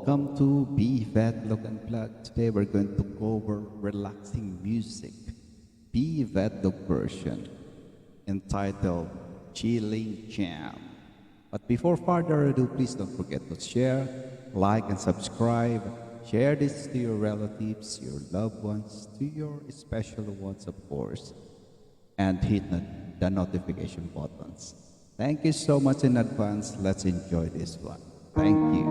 Welcome to Be Vet Look and Plug. Today we're going to cover relaxing music, Be Vet Look version, entitled Chilling Jam. But before further ado, please don't forget to share, like, and subscribe. Share this to your relatives, your loved ones, to your special ones, of course, and hit the notification buttons. Thank you so much in advance. Let's enjoy this one. Thank you.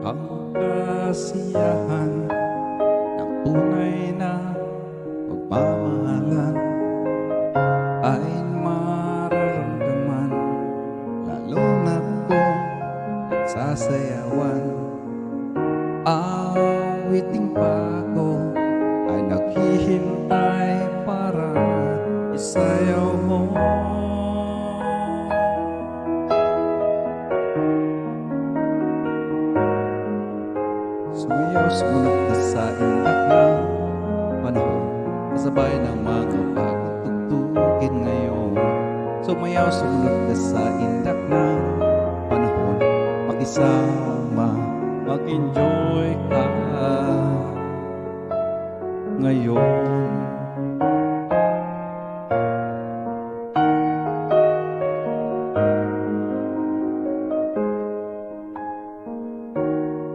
Ang kasiyahan ng tunay na pagmamahalan ay mararamdaman, lalo na kung nagsasayawan. Awiting bago ay naghihintay para isayaw mo. Sumayaw, sumunod ka sa indak ng panahon, kasabay ng mga bagong tugtugin ngayon. Sumayaw, sumunod ka sa indak ng panahon, makisama, mag-enjoy ka ngayon.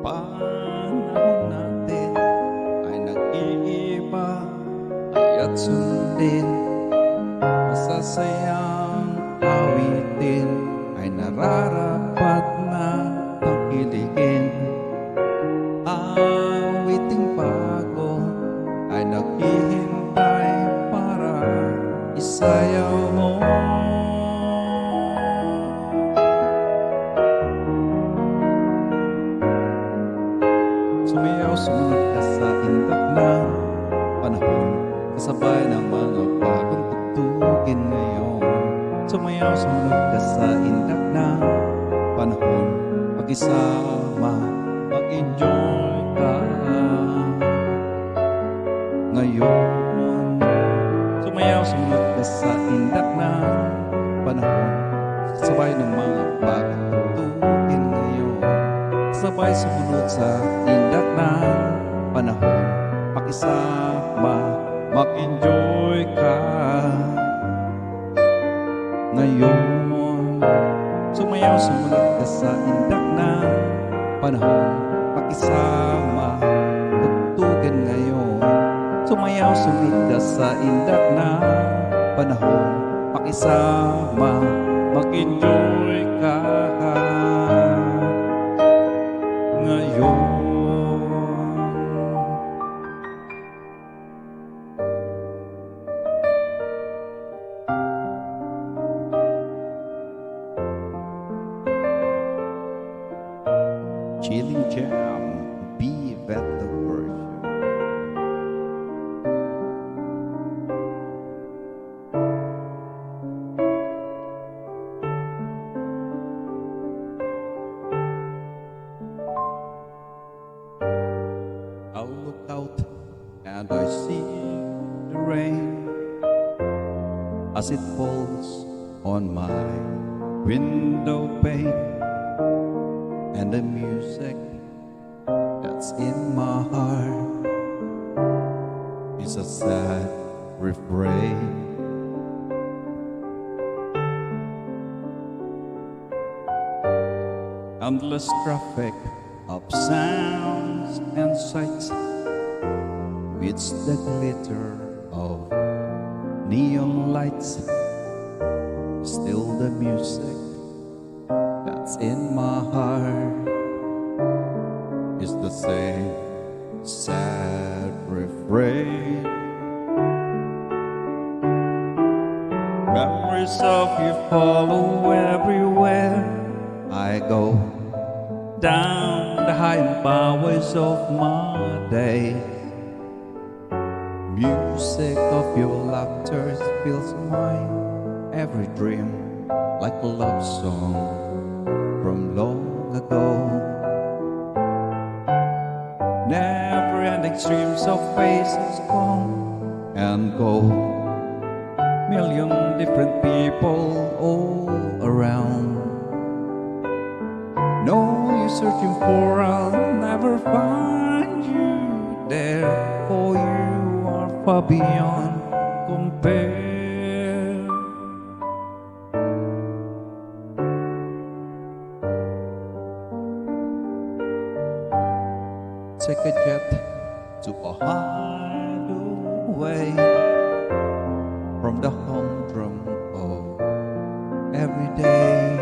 Panahon natin ay nag-iiba, kaya't sundin masasayang awitin ay nararapat na tangkilikin. Awiting bago ay naghihintay para isayaw mo. Sumayaw, sumunod ka sa indak ng panahon, kasabay ng mga bagong tugtugin ngayon. Sumayaw, sumunod ka sa indak ng panahon, mag-isama, mag-enjoy ka ngayon. Sumayaw, sumunod ka sa indak ng panahon, kasabay ng mga bagong tugtugin ngayon. Sabay sumunod sa indak ng panahon, makisama, mag-enjoy ka ngayon. Sumayaw, sumunod ka sa indak ng panahon, makisama, tugtugin ngayon. Sumayaw, sumunod ka sa indak ng panahon, makisama, mag-enjoy ka ngayon. Chilling Jam, Be Vet Look version. I look out and I see the rain as it falls on my window pane, and the music that's in my heart is a sad refrain. Endless traffic of sounds and sights meets the glitter of neon lights. Still the music that's in my heart is the same sad refrain. Memories of you follow everywhere I go, down the high byways of my days. Music of your laughter fills my every dream like a love song from long ago. Never-ending streams of faces come and go. Million different people all around. No use searching for, I'll never find you there, for you are far beyond compare. Take a jet to a hideaway from the humdrum of every day.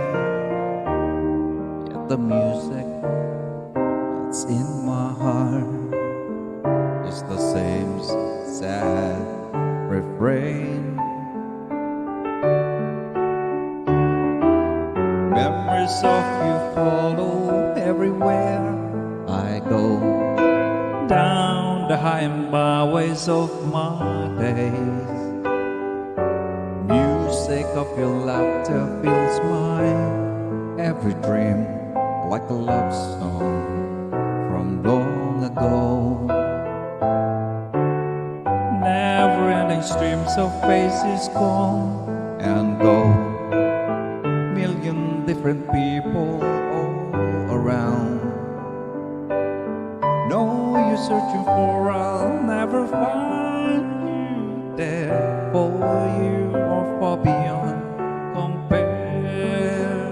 Yet the music that's in my heart is the same sad refrain. Memories of you follow everywhere I go. Down the high and byways of my days, music of your laughter fills my every dream, like a love song from long ago. Never-ending streams of faces come and go. Million different people all around. No use searching for, I'll never find you there, for you are far beyond compare.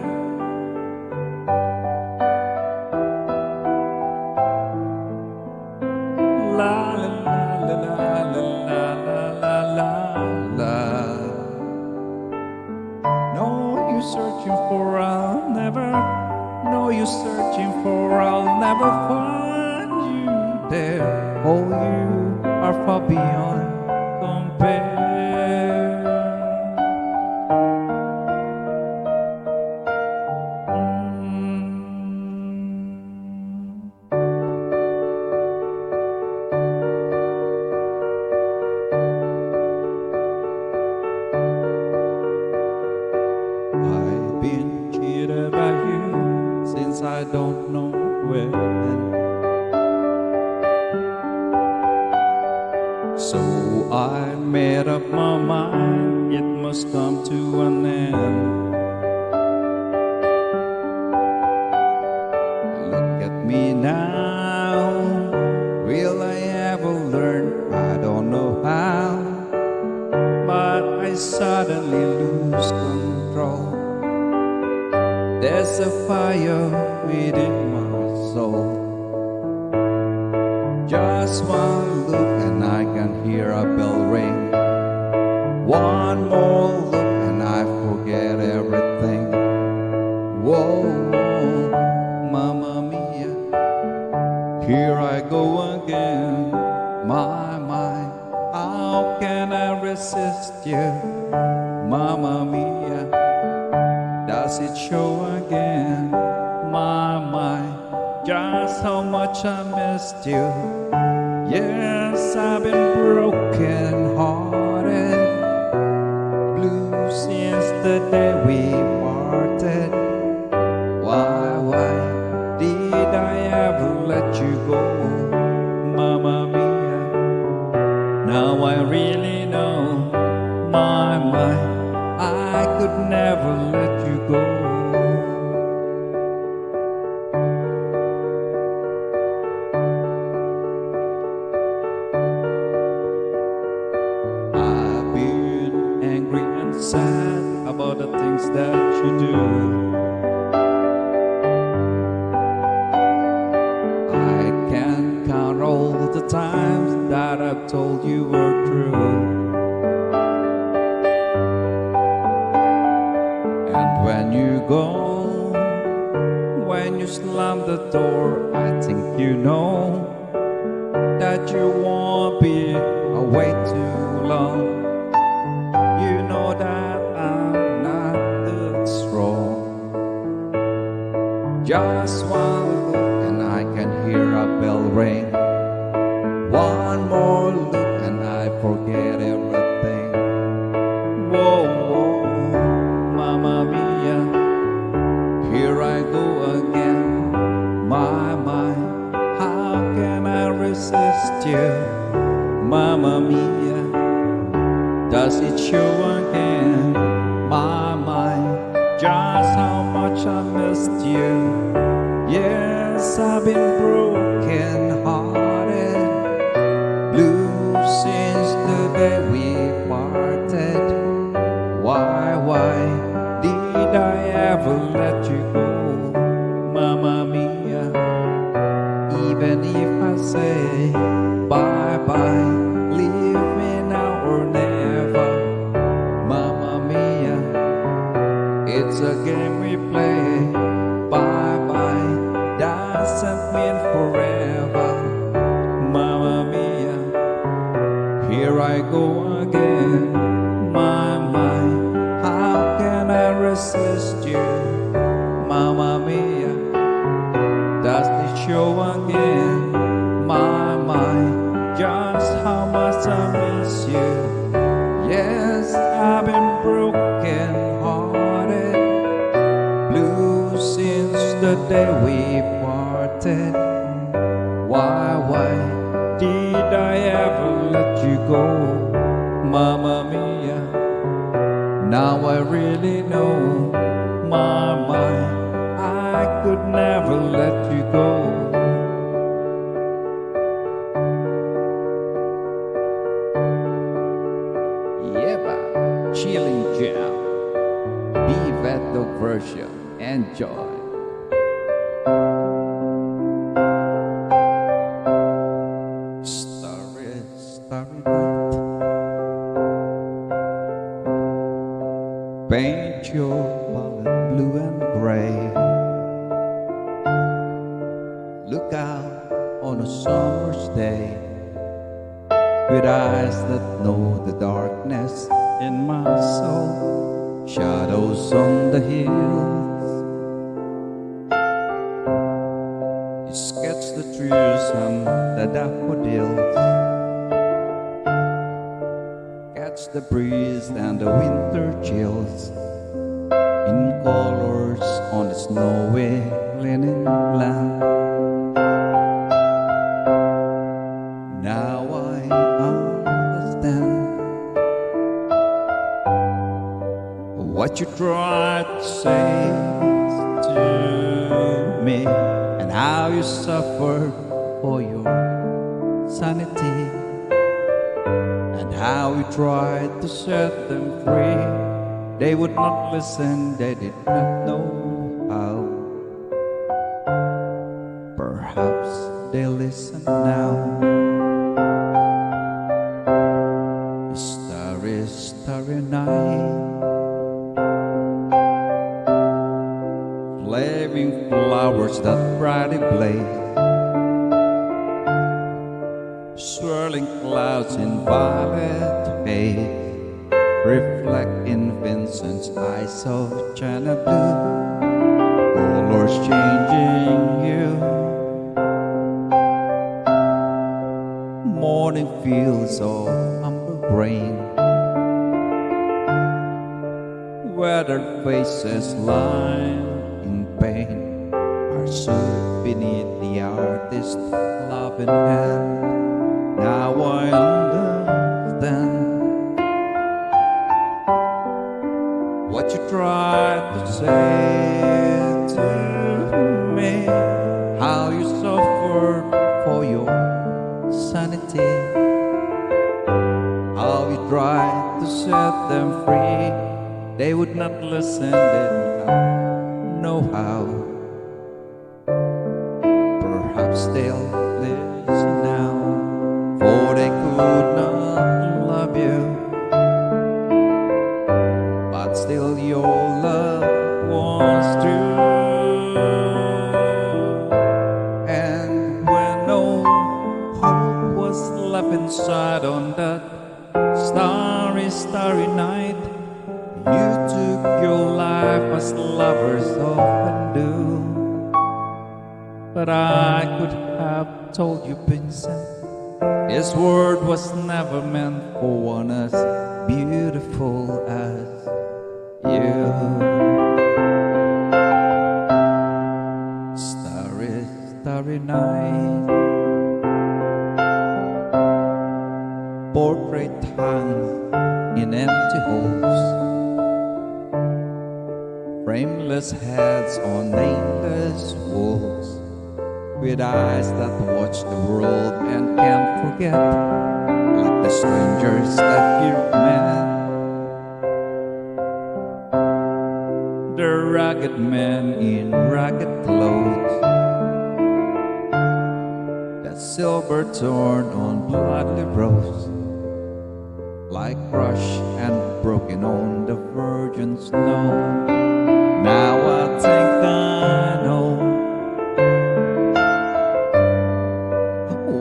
La la la la la la la la la. No use searching for, I'll never. No use searching for, I'll never find you there, oh you are far beyond compare. I've been cheated by you since I don't know when. So I made up my mind, it must come to an end. Look at me now, will I ever learn? I don't know how, but I suddenly lose control. There's a fire within my soul. Just one look and I can hear a bell ring. One more look and I forget everything. Whoa, whoa, Mamma Mia, here I go again. My, how can I resist you? Mamma Mia, does it show again? My, just how much I missed you. Yes, I've been broken hearted, blue since the day we parted. Why did I ever let you go? Mamma Mia, now I really know. My, I could never let you go. Sad about the things that you do. I can't count all the times that I've told you were true. And when you go, when you slam the door, I think you know that you won't be away too long. You know that I'm not that strong. Just one look and I can hear a bell ring. One more look and I forget everything. Whoa, whoa, Mamma Mia, here I go again. resist you? Mamma mia, does it show again? My mind, just how much I missed you. Yes, I've been broken hearted, blue since the day we parted. Why did I ever let you go? Mamma mia, even if I say bye-bye, leave me now or never. Mamma mia, it's a game we play. Bye-bye doesn't mean forever. Mamma mia, here I go again. My mind, how can I resist you? Mamma mia, does it show again? My mind, just how much I miss you. Yes, I've been broken hearted, blue since the day we parted. Why did I ever let you go? Mamma mia, now I really know. My mind, I could never let you go. Yeba, chilling jam, be that dog version, enjoy. Starry, starry night, paint your palette blue and gray. Look out on a summer's day with eyes that know the darkness in my soul. Shadows on the hills, you sketch the trees and the daffodils, catch the breeze and the winter chills in colors on the snowy linen land. Now I understand what you tried to say to me, and how you suffered for your sanity, and how you tried to set them free. They would not listen, they did not know how. Perhaps they'll listen now. Starry, starry night, flaming flowers that brightly blaze, swirling clouds in violet haze, reflect in Vincent's eyes of china blue, colors changing hue. Morning fields of humble grain, weathered faces lying in pain, are soothed beneath the artist's loving hand. Now I understand what you tried to say to me, how you suffered for your sanity, how you tried to set them free. They would not listen, they did not know how. Perhaps they'll listen now, for they could not love you, but still your love was true. And when no hope was left inside on that starry, starry night, you took your life as lovers often do. But I could have told you, Vincent, his word was never meant for one as beautiful as you. Starry, starry night, Dreamers' heads on nameless walls, with eyes that watch the world and can't forget, like the strangers that you've met. The ragged men in ragged clothes, that silver torn on bloody rose, like crushed and broken on the virgin snow. Now I think I know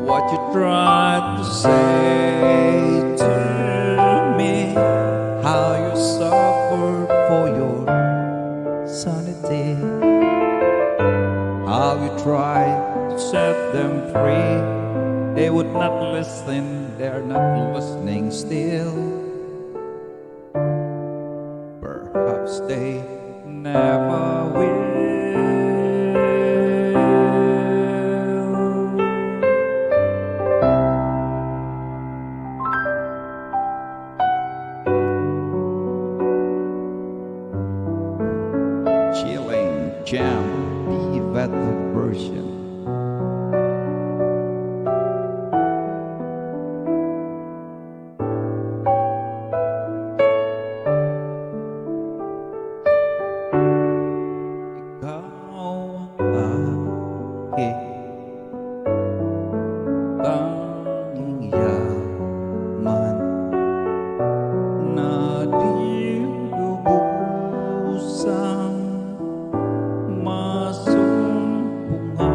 what you tried to say to me, how you suffered for your sanity, how you tried to set them free. They would not listen, they're not listening still. Perhaps they never will. Chilling Jam, the Yvette version. Tanging yaman na di lubusang masumpungan,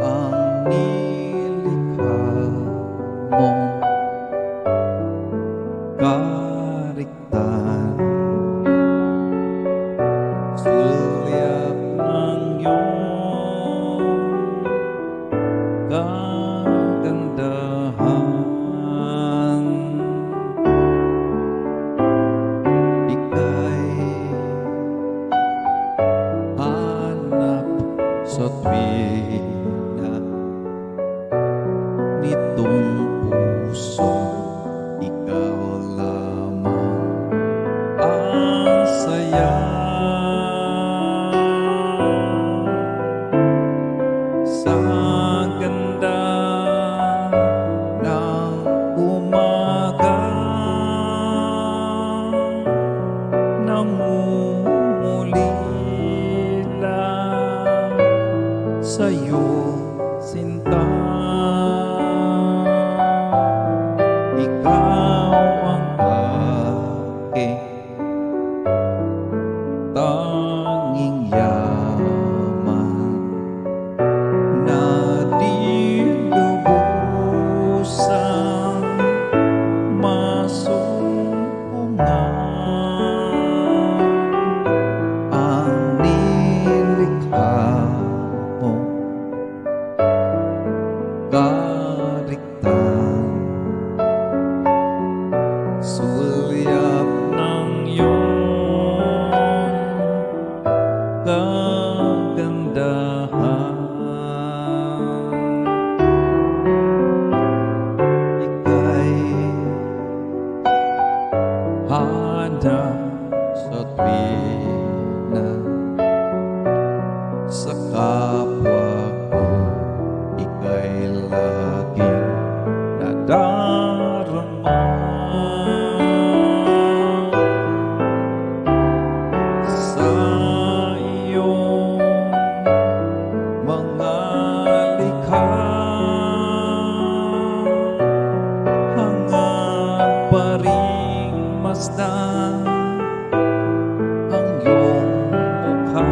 ang nilikha mong kariktan. Sulyap ng iyong kagandahan, ika'y hanap sa tuwina nitong puso. Ikaw lamang ang saya sa ganda ng umaga, nangungulila sa'yo, sinta. Ikaw ang aking tanging yaman na di lubusang masumpungan, ang nilikha mo kariktan. Sulyap ng iyong kagandahan, ika'y hanap sa tuwina sa kapwa ko. Ika'y laging nadarama sa iyong mga likha. Hangad pa ring masdan ang iyong mukha.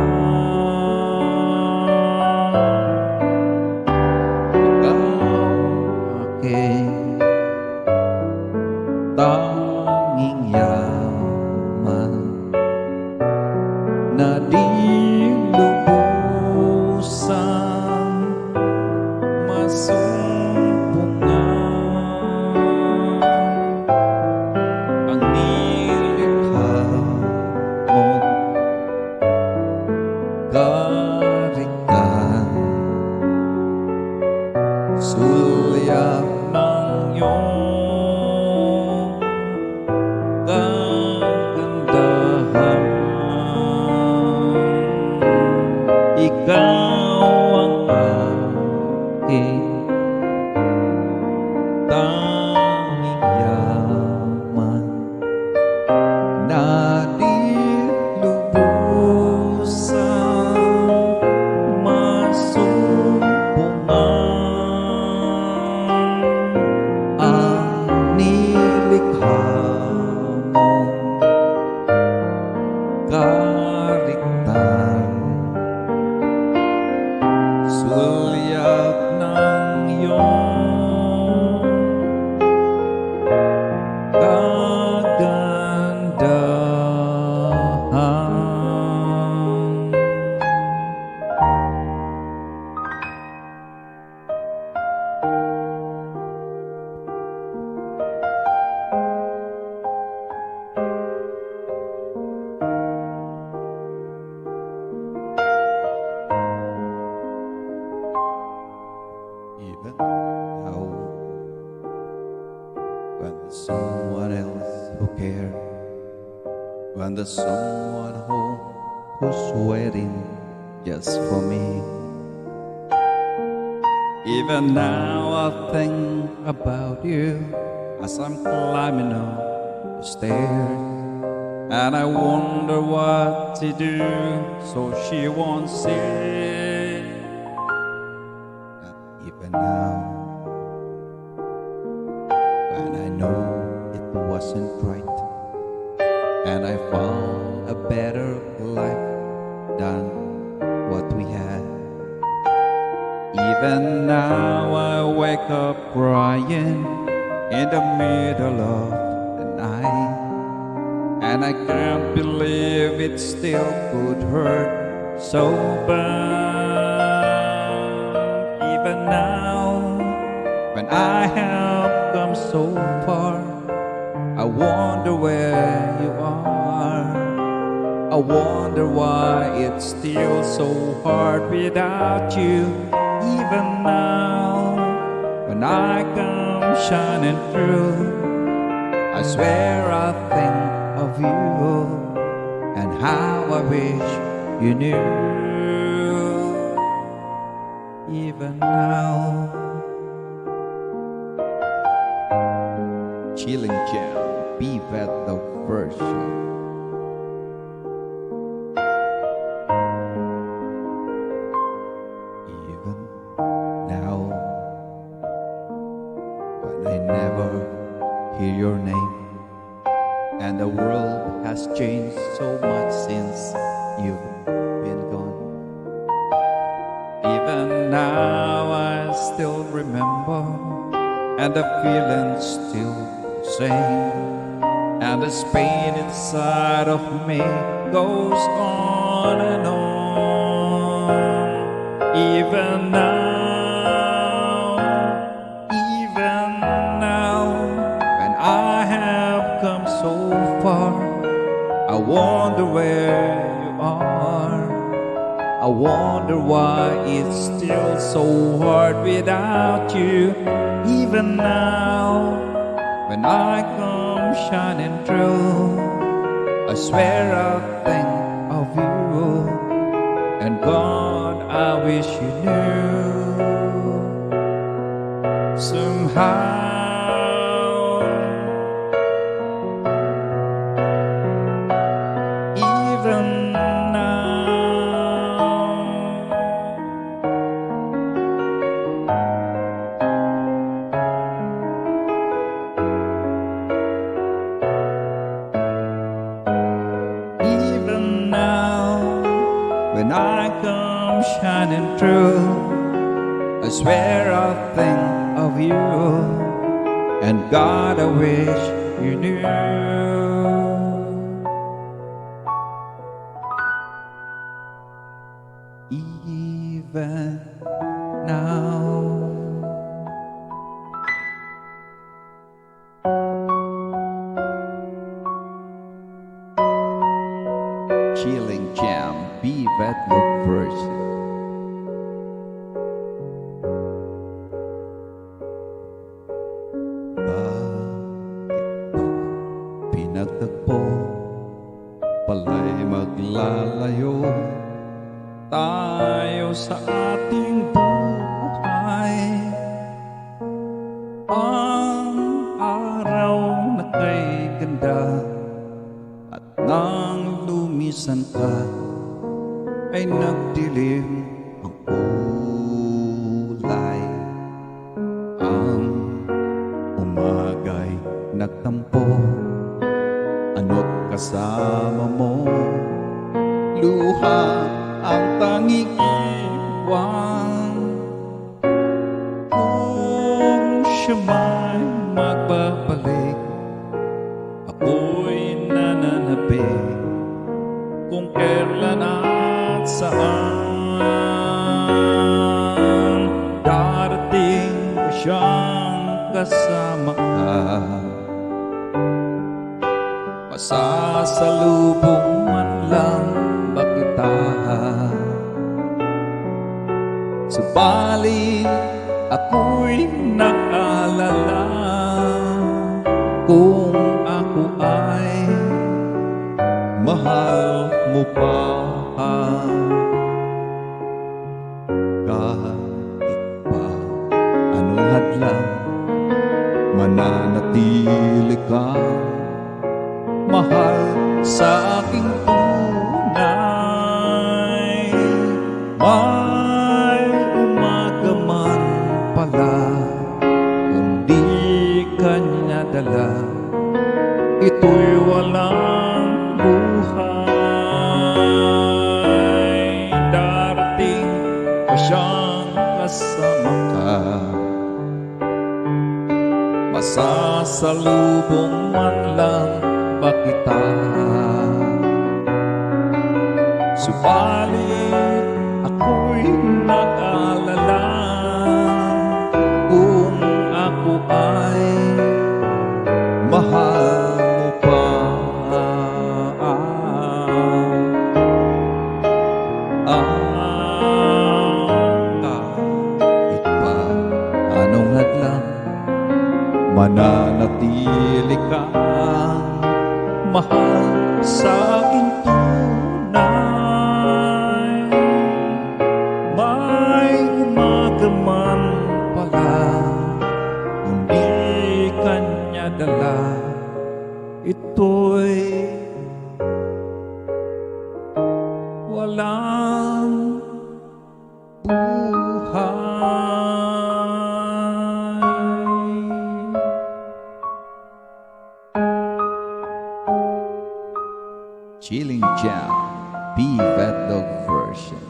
Ikaw aking tanging yaman na di lubusang masumpungan, ang nilikha mo kariktan. Sulyap ng iyong kagandahan, sulyap ng iyong kagandahan. Even now, when there's someone else who cares, when there's someone home who's waiting just for me. Even now I think about you as I'm climbing up the stairs, and I wonder what to do so she won't see. And even now, when I know it wasn't right, and I found a better life than what we had. Even now I wake up crying in the middle of the night, and I can't believe it still could hurt so bad. Even now, when I have come so far, I wonder where you are. I wonder why it's still so hard without you. Even now, when I come shining through, I swear I think of you and how I wish you knew. Even now. Chilling Jam, Be That the version. Even now, when I never hear your name, and the world has changed so much since you've been gone. Even now I still remember, and the feeling's still the same, and this pain inside of me goes on and on. Even now, when I have come so far, I wonder where you are. I wonder why it's still so hard without you. Even now, when I come shining through, I swear I'll think of you, and God, I wish you knew. Somehow, even when I come shining through, I swear I'll think of you, and God, I wish you knew. Even now. Chilling Jam, Be That the version. Bakit ba pinagtagpo, pala'y maglalayo tayo sa ating buhay? Ang araw na kay ganda, at nang lumisan ka, ay nagdilim ang kulay. Ang umagay nagtampo, ano't kasama mo, luha ang tanging iwan. siya may magbabalik, ako'y nananabik kung kailan at saan. Darating ko siyang kasama ka, masasalubong man lang ba kita? Subalit ako'y nag-alala kung ako ay mahal mo pa. Kahit pa anong hadlang, mananatili ka mahal sa aking tunay. May umaga man pala, kung di kanya dala, ito'y walang buhay. Darating ko siyang kasama ka, masasalubong man lang ba kita? Subalit ako'y nag-alala kung ako ay mahal mo pa. Kahit pa anong hadlang, Mananatili ka mahal sa aking tunay. May umaga man pala, kung di kanya dala, ito'y walang buhay. Chilling Jam, Be That Dog version.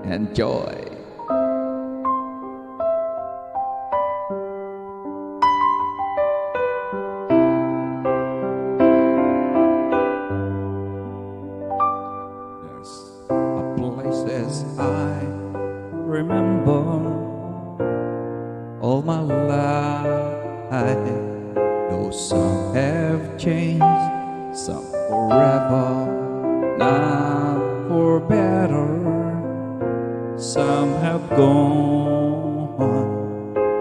Enjoy. There's a places I remember all my life, though some have changed, some forever, not for better. Some have gone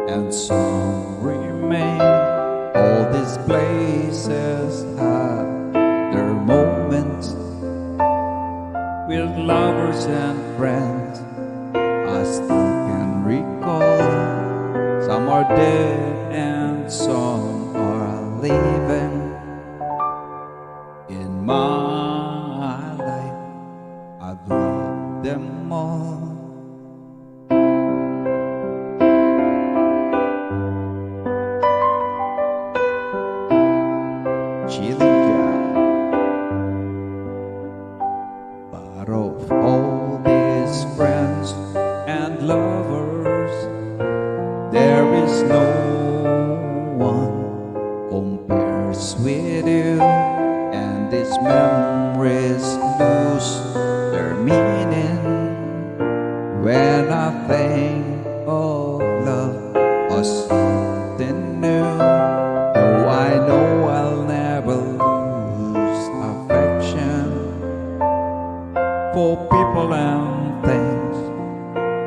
and some remain. All these places have their moments With lovers and friends, I still can recall. some are dead and some are living. In my life, I've loved them all. Chilling Jam. But of all these friends And lovers, there is no one compares with you, and these memories lose their meaning when I think of love or something new. Though I know I'll never lose affection for people and things.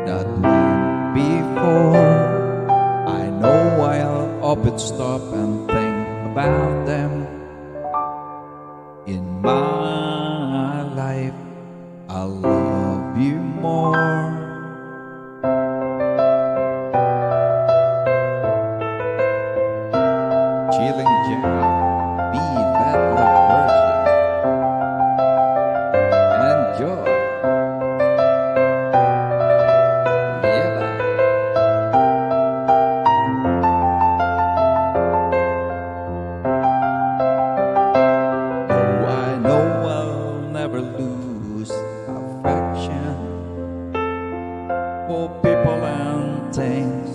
that went before. I know I'll often stop and think about them. In my life, I'll love you more. Chilling Jam, Be That Love version. Enjoy. Yeah. Though I know I'll never lose affection For people and things.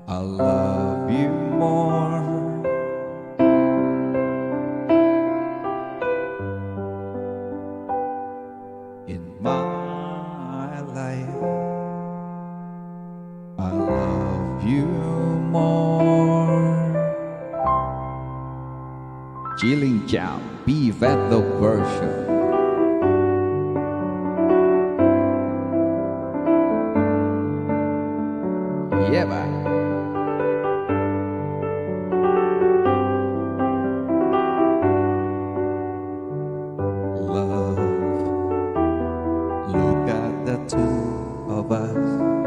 I love you more. In my life, I love you more. Chilling Jam, B Vedlo version. Yeah, bye. Love, look at the two of us,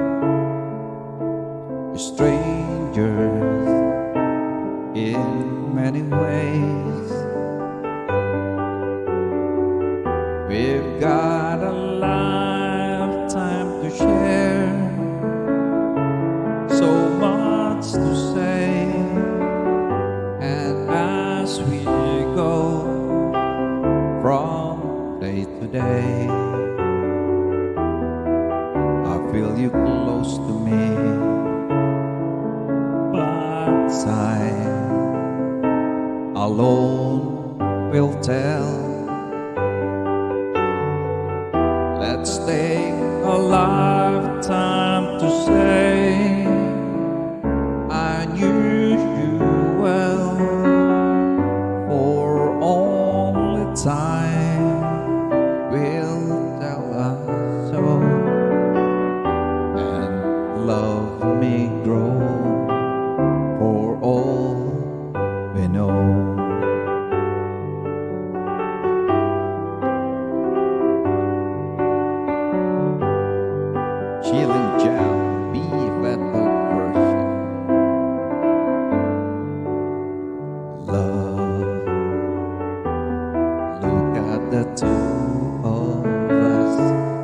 strangers in many ways. We've got a lifetime to share, so much to say, and as we go from day to day, I feel you close to me, but time alone will tell. let's take a lifetime to say I knew you well, For only time will tell us so, and love may grow for all we know. Chilling Jam, B Vedlo version. Love, look at the two of us,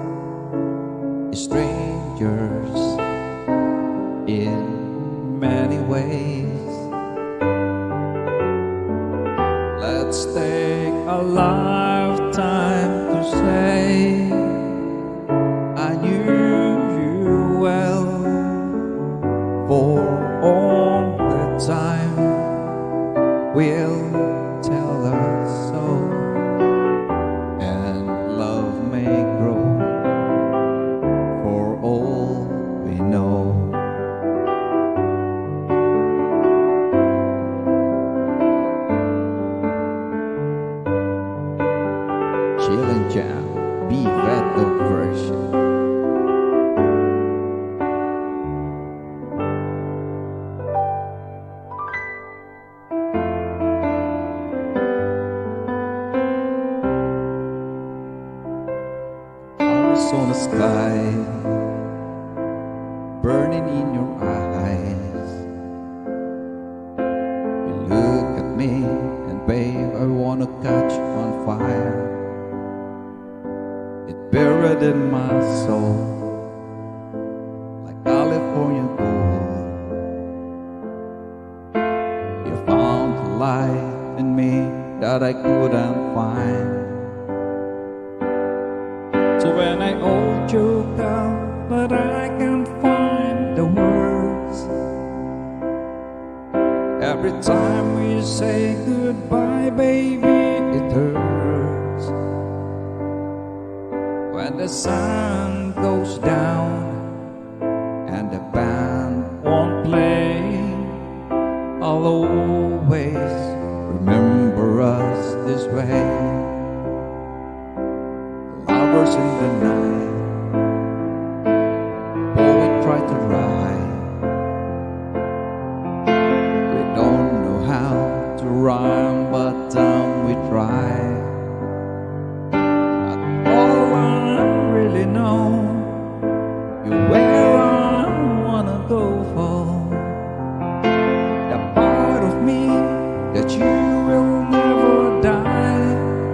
strangers in many ways. let's take a lifetime to say I knew you well, For all the time will tell us so, and love may grow for all we know. Chillin' Jam, B Vedlo version. Stars on the sky, burning in your eyes. You look at me, and babe, I wanna catch on fire. It buried in my soul, like California gold. You found the light in me that I couldn't find. so when I hold you down but I can't find the words, every time we say goodbye baby it hurts. When the sun goes down and the band won't play, I'll always Remember us this way, lovers in the night, poet try to write. We don't know how to rhyme, but we try. all I really know, You're where I wanna go for, the part of me that you will never die.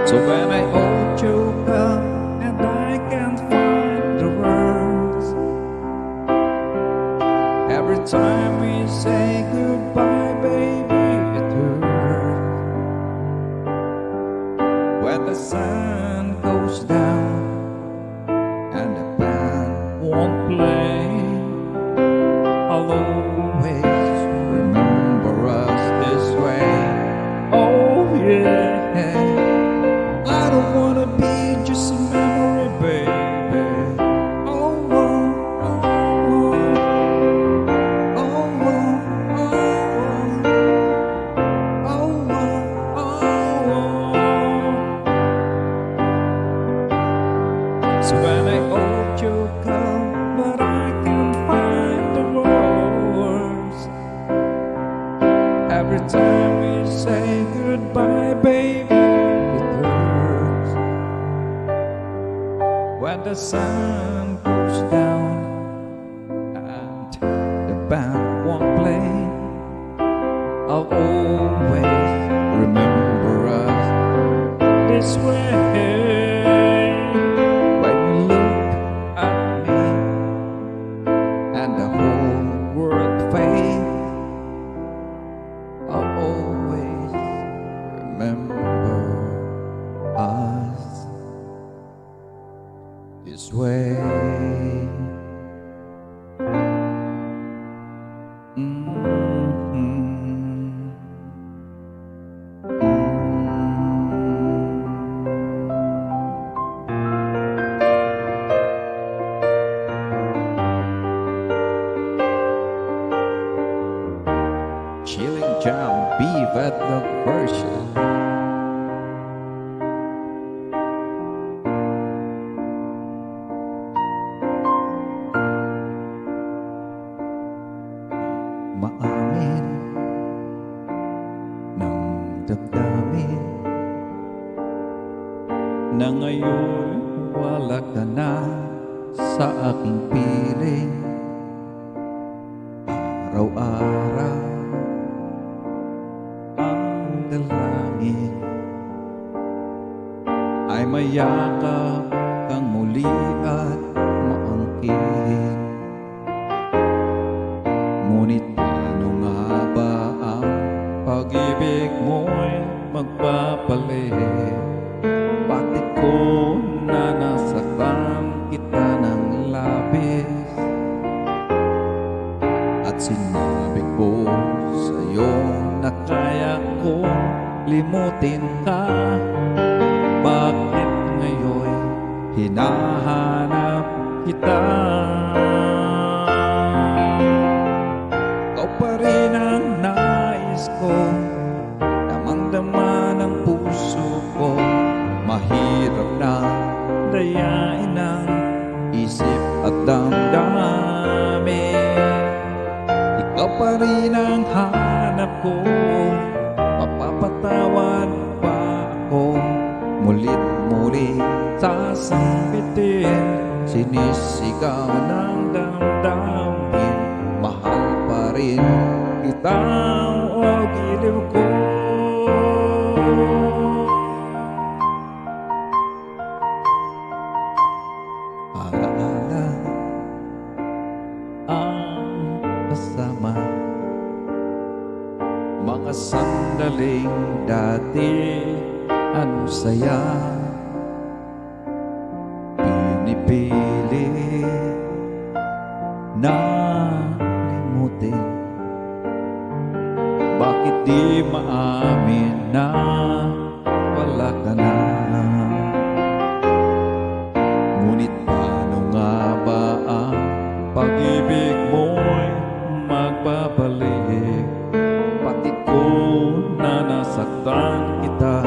So when I hold you up and I can't find the words, every time we say goodbye baby it hurts. When the sun goes down and the band won't play, always remember us this way. Oh yeah, I don't wanna be just a memory, baby. Oh, oh, oh, oh, oh, oh, oh, oh. So when I hold you come, but I can't find the words. Every time we say goodbye, baby, it hurts. When the sun goes down and the band won't play, I'll always remember us this way. When you look at me and the whole world fades, I'll always remember us this way. Chilling Jam B-Vedlock version. Maamin ng damdamin na ngayon wala ka na sa aking piling. Araw-araw ang dalangin ay mayakap kang muli at maangkin. Ngunit paano nga ba ang pag-ibig mo'y magpapalik? Bakit ko na nasaktan kita ng labis? At sinabi ko sa'yo na kaya ko limutin ka. Bakit ngayon hinahanap kita? Ikaw pa rin ang nais ko, damang-dama ng puso ko. Mahirap na dayain ang isip at damdamin. Ikaw pa rin ang hanap ko, mapapatawad pa ako. Mulit muli sasambitin, sinisigaw ng damdamin. Mahal pa rin kita o giliw ko. Alaala ang kasama, mga sandaling dati, ano saya, pinipili na limutin. Bakit di maamin na wala ka na? Ngunit paano nga ba ang pag-ibig mo'y magbabalik? Bakit ko na nasaktan kita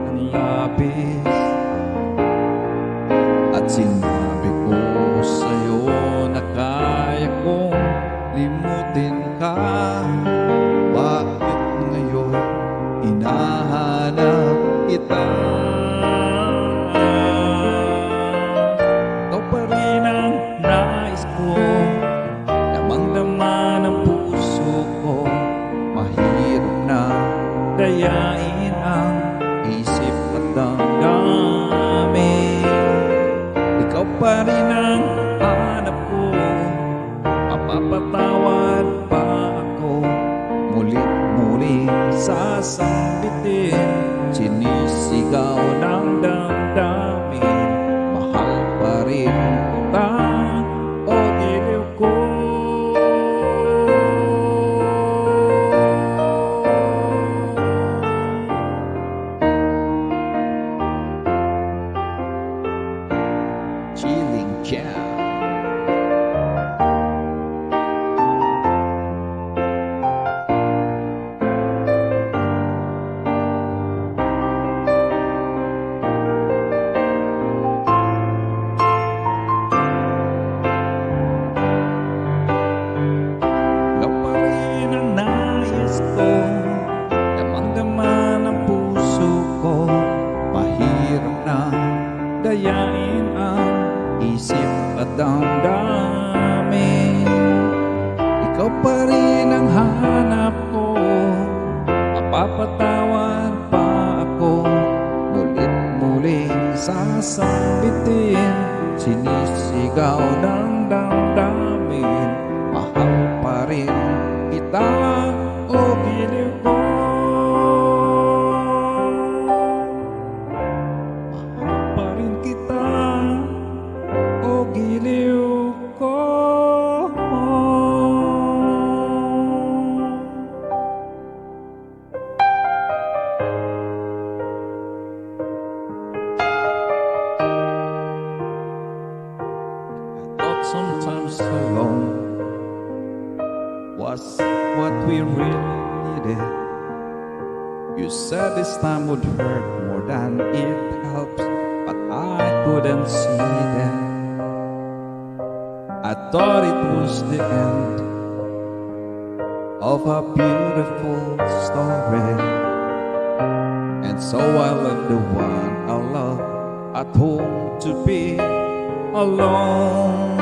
ng labis? At sinabi ko sa'yo na kaya kong limutin ka. Bakit ngayon hinahanap kita? Ikaw pa rin ang nais ko, damang-dama ng puso ko. Mahirap na dayain sigaw ng damdamin. Mahal pa rin kita, o giliw ko. Mahal pa rin kita, o giliw ko. Sometimes alone was what we really needed. You said this time would hurt more than it helps, but I couldn't see that. I thought it was the end of a beautiful story, and so I left the one I love at home to be alone.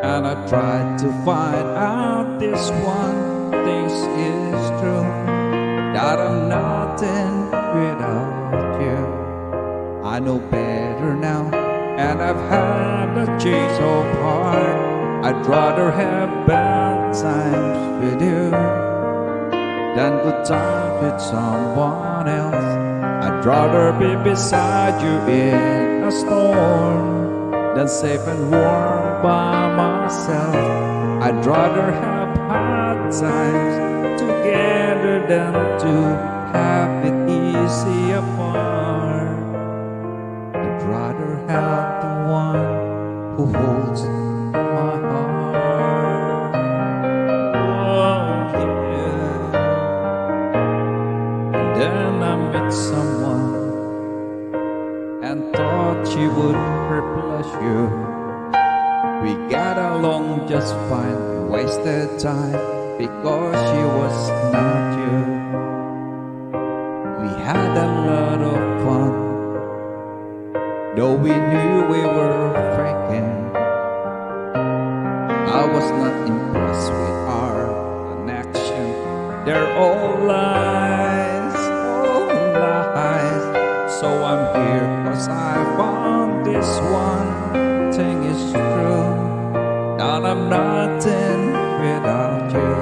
And I tried to find out this one thing is true, that I'm nothing without you. I know better now, and I've had a change of heart. I'd rather have bad times with you than good times with someone else. I'd rather be beside you in a storm than safe and warm by myself. I'd rather have hard times together than to have it easy apart. I'd rather have the one who holds my heart. Oh yeah. And then I met someone and thought she would replace you. We got along just fine, wasted time because she was not you. We had a lot of fun, though we knew we were faking. I was not impressed with our connection. They're all lies, all lies. So I'm here 'cause I found this one thing is true, that I'm nothing without you.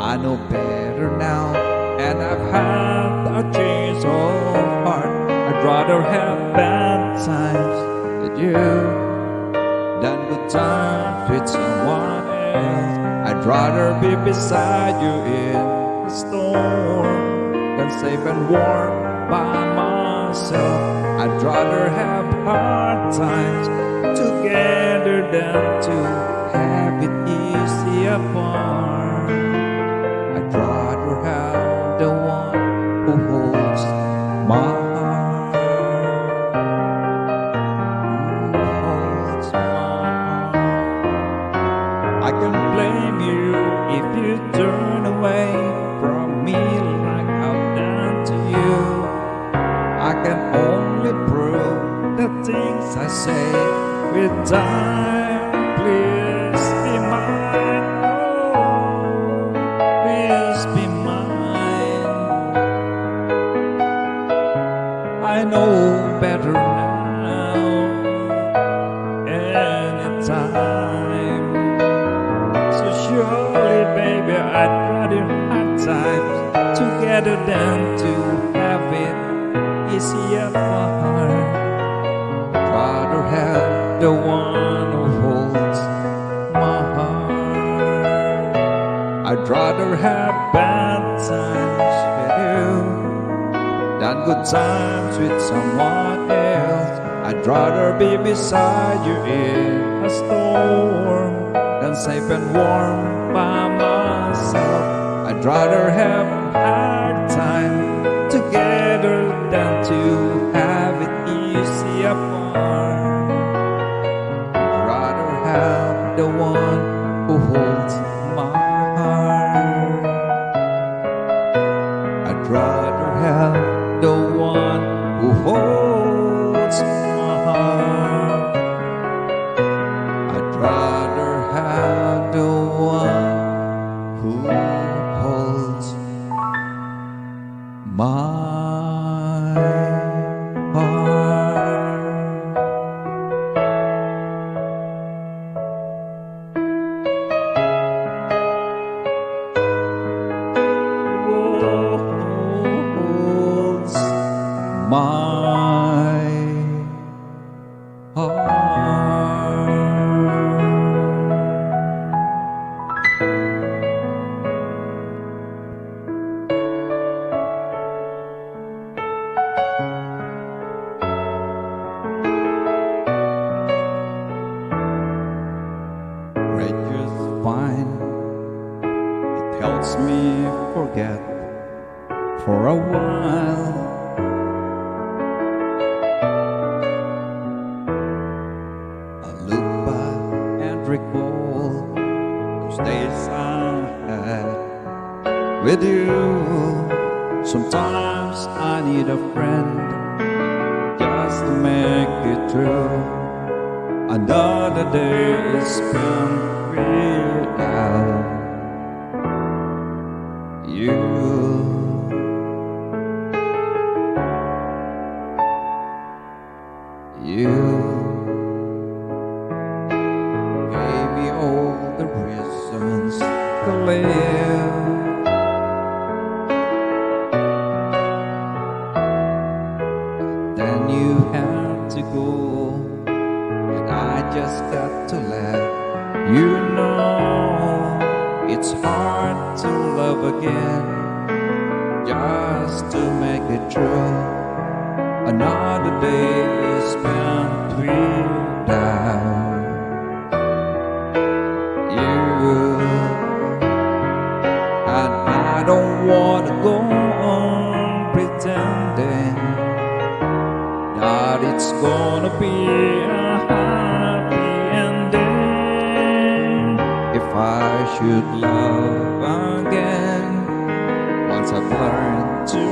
I know better now, and I've had a change of heart. I'd rather have bad times with you than good times with someone else. I'd rather be beside you in the storm than safe and warm by myself. I'd rather have hard times together than to have it easy apart. I'd rather have the one who holds my heart. Who holds my heart. I can blame you if you turn away from me like I've done to you. I can only prove the things I say with time. Please be mine, oh, please be mine. I know better now, anytime. So surely, baby, I'd rather have times together than to have it easy apart. I'd rather have the one who holds my heart. I'd rather have bad times with you than good times with someone else. I'd rather be beside you in a storm than safe and warm by myself. I'd rather have hard time together than to have it easy apart. I'd rather have the one who holds my heart. I'd rather have the one who holds my heart. I'd rather have the one who holds find. It helps me forget For a while, I look back and recall those days I had with you. Sometimes I need a friend just to make it through. Another day is spent without you. You gave me all the reasons to live. Then you had to go, and I just got to let you know it's hard to love again, just to make it true. Another day is spent without you, and I don't wanna go on pretending that it's gonna be a happy ending. If I should love again, once I've learned to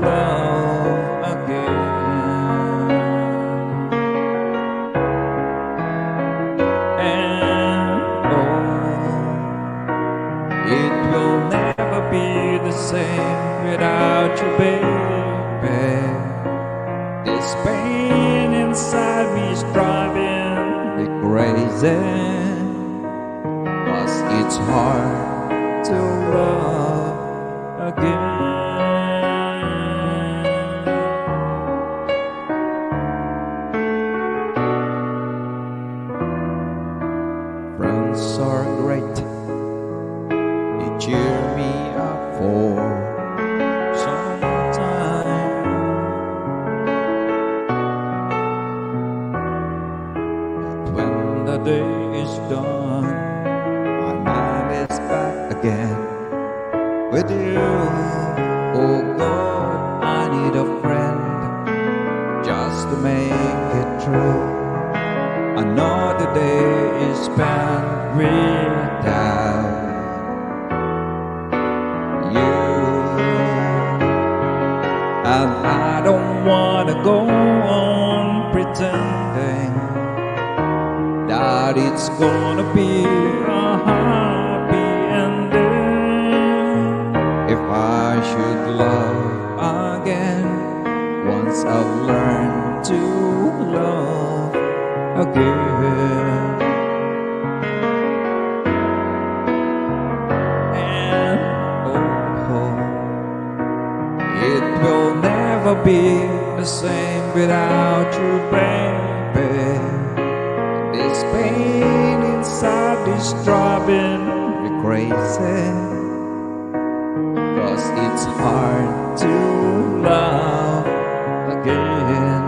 love again. And oh, it will never be the same without you, baby. This pain inside me is driving me crazy, 'cause it's hard to love again. Friends are great, they cheer me up for some time. When the day is done, my mind is back again with you. Oh God, I need a friend just to make it true. Another day is spent without you, and I don't wanna go on pretending that it's gonna be a happy ending. If I should love again, once I've learned to love again. And oh, it will never be the same without you, baby. This pain inside is driving me crazy, 'cause it's hard to love again.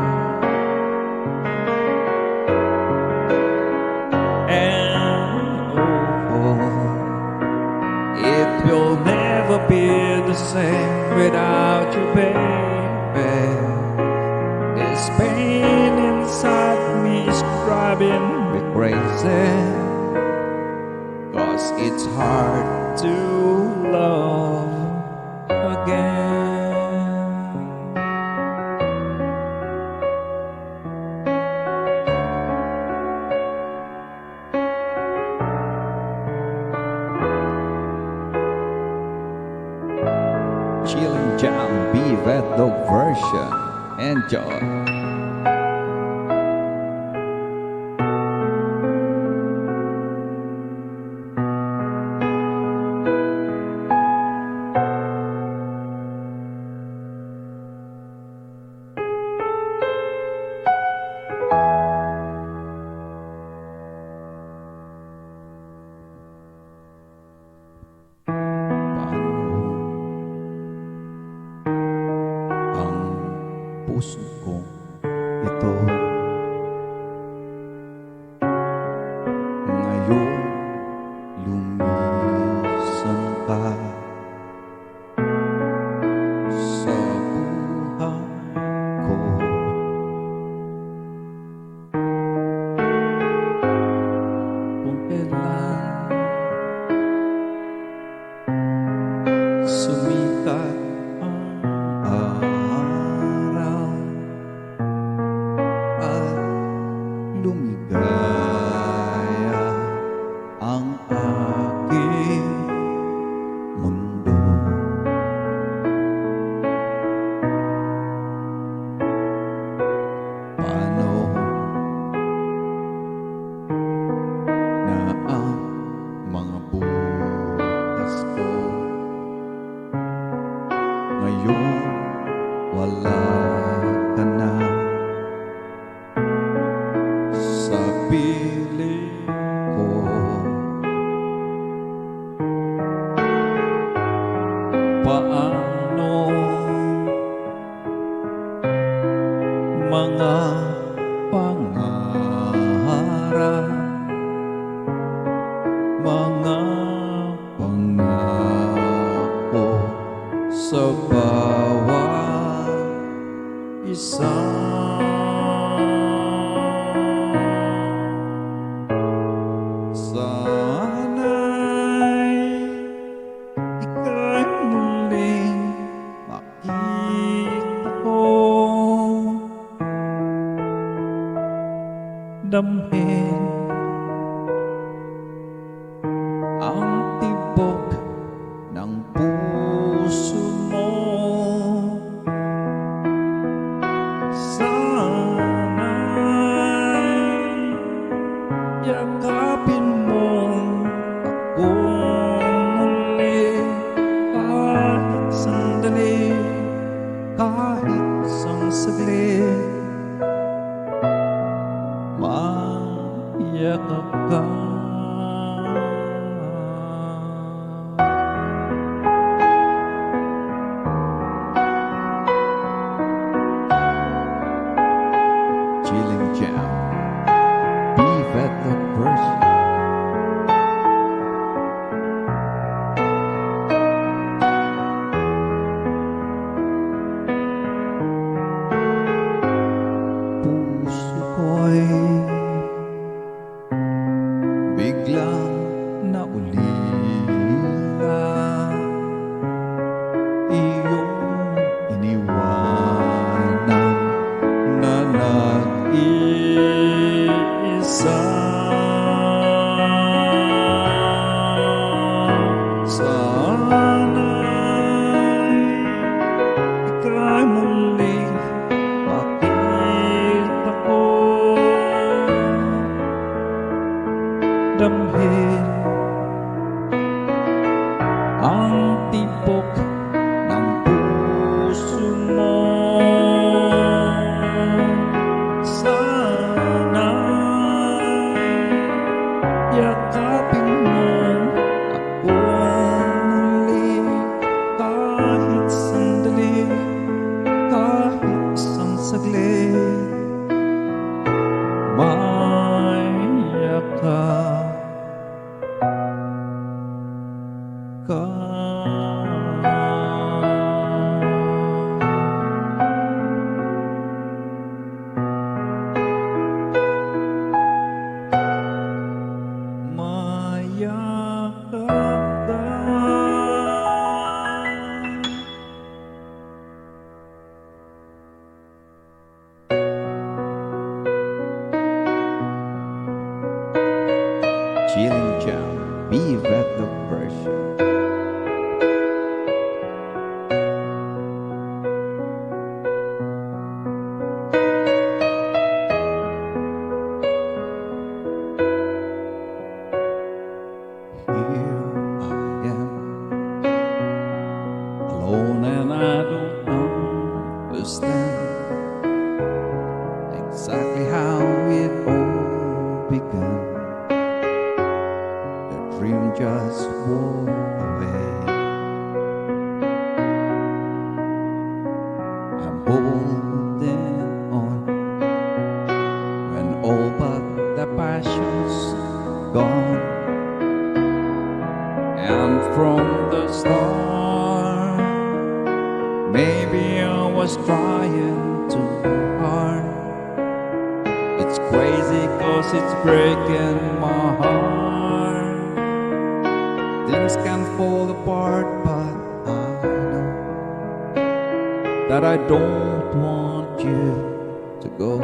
And oh, it will never be the same without you, baby. This pain inside me is driving me crazy, 'cause it's hard to love again. Chilling Jam Be Vet Dog version. Enjoy. Puso ko ito ngayon na ang mga bukas ko. Ngayon wala ka na sa piling ko. Paano mga pangarap, mga pangako sa bawat isa? Sana'y ika'y muling makita ko, damhin ang tibok ng puso mo. Sana'y yakapin mong ako muli, kahit sandali, kahit isang saglit, mayakap ka. Chilling Jam, B-Vedlock version. Puso ko'y biglang naulila, iyong iniwanan na nag-iisa. Sana'y ika'y muling makita ko, damhin ang tibok ng puso mo. Sana'y yakapin mo ako muli, kahit sandali, kahit isang saglit, mayakap ka. Mayakap ka. Chilling Jam, B-Vedlock version. Here I am, alone, and I don't understand exactly how it all began. The dream just wore away. I'm holding on when all but the passion's gone. And from the start, maybe I was trying too hard. It's crazy 'cause it's breaking my heart. Things can fall apart, but I know that I don't want you to go.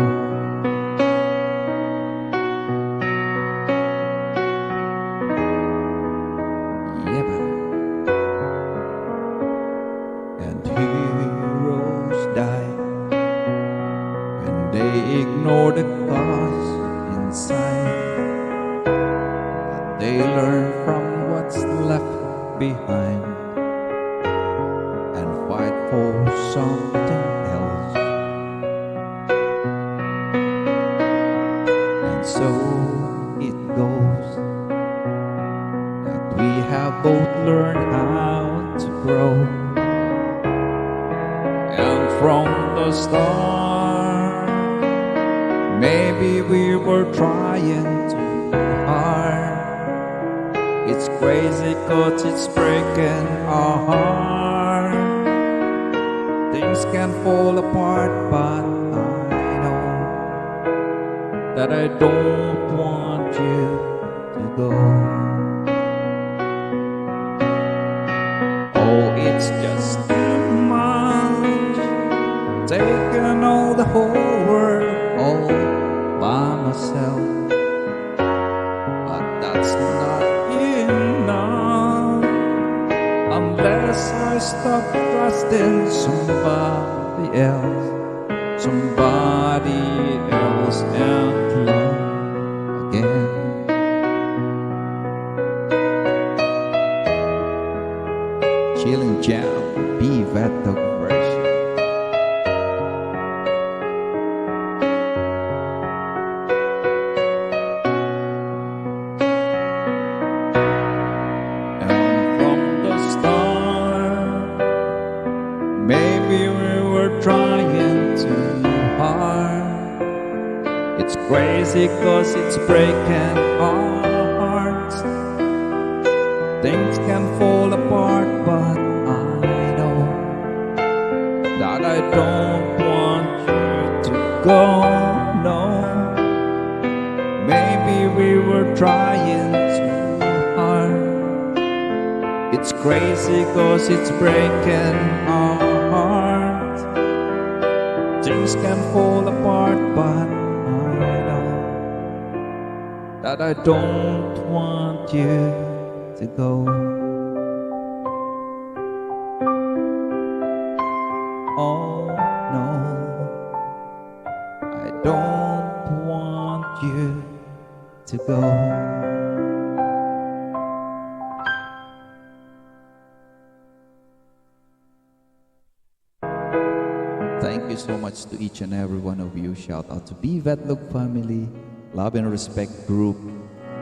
And heroes die when they ignore the cause inside. They learn from what's left behind and fight for something else. And so it goes that we have both learned how to grow. And from the start, maybe we were trying too hard. It's crazy 'cause it's breaking our heart. Things can fall apart, but I know that I don't want you to go. Oh, it's just too much, taking all the whole world all by myself. But that's not enough unless I stop trusting somebody else and love again. Chilling Jam, Be That Dog version. And from the start, maybe we were trying too hard. It's crazy 'cause it's breaking our hearts. Things can fall apart, but I know that I don't want you to go. No, maybe we were trying too hard. It's crazy 'cause it's breaking our hearts. Things can fall apart, but I know that I don't want you to go. Oh no, I don't want you to go. Thank you so much to each and every one of you. Shout out to Be That Look family, Love and Respect group.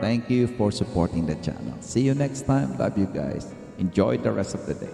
Thank you for supporting the channel. See you next time. Love you guys. Enjoy the rest of the day.